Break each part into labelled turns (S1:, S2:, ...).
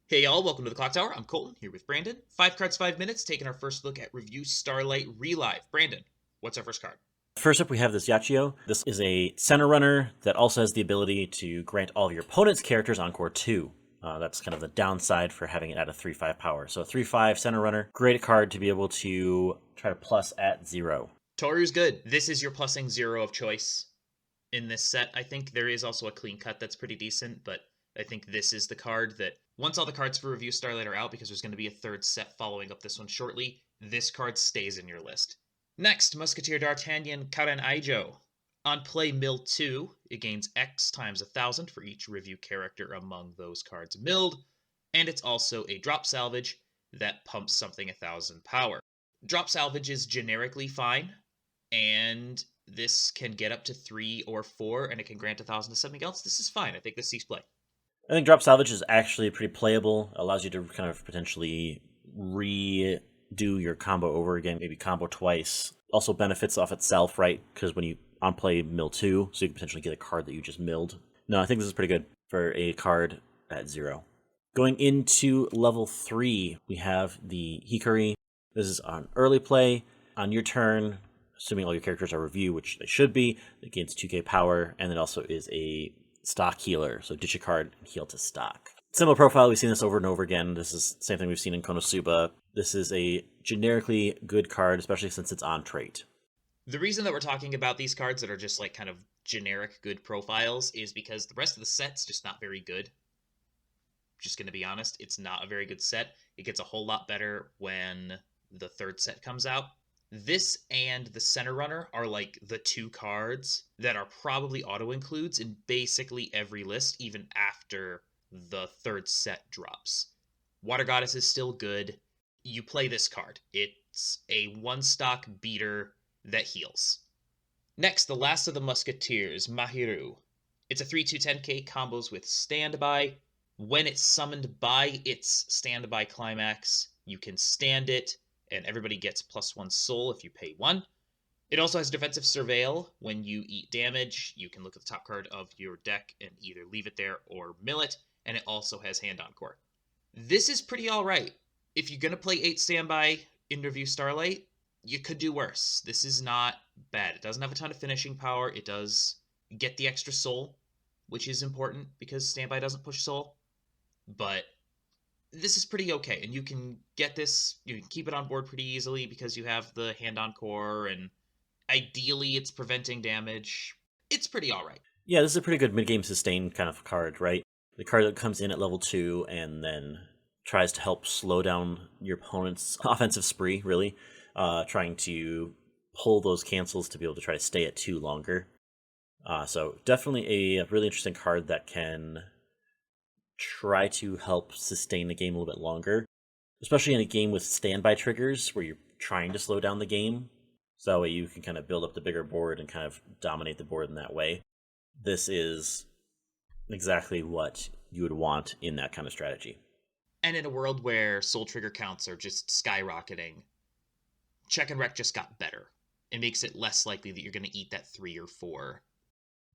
S1: Hey y'all, welcome to the Clock Tower. I'm Colton, here with Brandon. 5 cards, 5 minutes, taking our first look at Revue Starlight ReLive. Brandon, what's our first card?
S2: First up, we have this Yachio. This is a center runner that also has the ability to grant all of your opponent's characters Encore 2. That's kind of the downside for having it at a 3-5 power. So a 3-5 center runner, great card to be able to try to plus at 0.
S1: Toru's good. This is your plussing 0 of choice in this set. I think there is also a clean cut that's pretty decent, but I think this is the card that, once all the cards for Revue Starlight are out, because there's going to be a third set following up this one shortly, this card stays in your list. Next, Musketeer d'Artagnan Karen Aijo. On play mill 2, it gains X times 1,000 for each Revue character among those cards milled, and it's also a drop salvage that pumps something 1,000 power. Drop salvage is generically fine, and this can get up to 3 or 4, and it can grant 1,000 to something else. This is fine. I think this sees play.
S2: I think Drop Salvage is actually pretty playable. Allows you to kind of potentially redo your combo over again, maybe combo twice. Also benefits off itself, right? Because when you on play mill 2, so you can potentially get a card that you just milled. No, I think this is pretty good for a card at 0. Going into level 3, we have the Hikari. This is on early play. On your turn, assuming all your characters are Revue, which they should be, it gains 2k power, and it also is a stock healer, so ditch a card and heal to stock. Similar profile, we've seen this over and over again. This is the same thing we've seen in Konosuba. This is a generically good card, especially since it's on trait.
S1: The reason that we're talking about these cards that are just like kind of generic good profiles is because the rest of the set's just not very good. Just going to be honest, it's not a very good set. It gets a whole lot better when the third set comes out. This and the center runner are like the two cards that are probably auto includes in basically every list, even after the third set drops. Water Goddess is still good. You play this card. It's a one-stock beater that heals. Next, the last of the Musketeers, Mahiru. It's a 3-2-10k combos with Standby. When it's summoned by its Standby climax, you can stand it, and everybody gets +1 soul if you pay 1. It also has Defensive Surveil. When you eat damage, you can look at the top card of your deck and either leave it there or mill it, and it also has Hand Encore. This is pretty alright. If you're going to play 8 Standby in Revue Starlight, you could do worse. This is not bad. It doesn't have a ton of finishing power. It does get the extra soul, which is important because Standby doesn't push soul. But this is pretty okay, and you can get this, you can keep it on board pretty easily because you have the Hand Encore, and ideally it's preventing damage. It's pretty alright.
S2: Yeah, this is a pretty good mid-game sustain kind of card, right? The card that comes in at level 2 and then tries to help slow down your opponent's offensive spree, really. Trying to pull those cancels to be able to try to stay at 2 longer. So definitely a really interesting card that can try to help sustain the game a little bit longer, especially in a game with standby triggers where you're trying to slow down the game. So that way you can kind of build up the bigger board and kind of dominate the board in that way. This is exactly what you would want in that kind of strategy.
S1: And in a world where soul trigger counts are just skyrocketing, Check and Wreck just got better. It makes it less likely that you're going to eat that 3 or 4.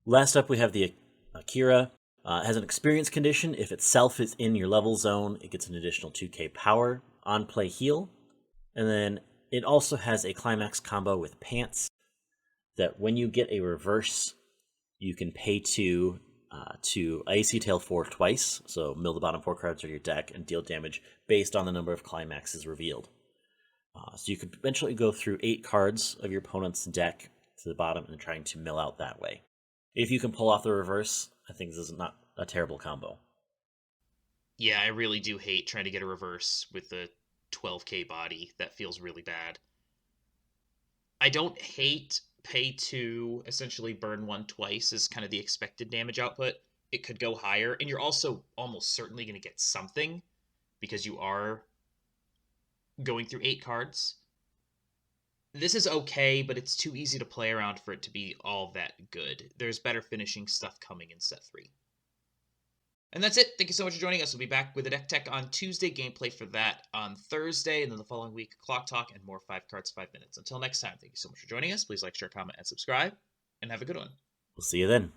S2: Last up, we have the Akira. It has an experience condition. If itself is in your level zone, it gets an additional 2k power. On play heal. And then it also has a climax combo with Pants that when you get a reverse, you can pay 2 to AC Tail 4 twice. So mill the bottom 4 cards of your deck and deal damage based on the number of climaxes revealed. So you could eventually go through 8 cards of your opponent's deck to the bottom and trying to mill out that way. If you can pull off the reverse, I think this is not a terrible combo.
S1: Yeah, I really do hate trying to get a reverse with the 12k body. That feels really bad. I don't hate pay 2, essentially burn 1 twice is kind of the expected damage output. It could go higher, and you're also almost certainly going to get something because you are going through 8 cards. This is okay, but it's too easy to play around for it to be all that good. There's better finishing stuff coming in set 3. And that's it. Thank you so much for joining us. We'll be back with a deck tech on Tuesday, gameplay for that on Thursday, and then the following week, Clock Talk and more 5 cards, 5 minutes. Until next time, thank you so much for joining us. Please like, share, comment, and subscribe, and have a good one.
S2: We'll see you then.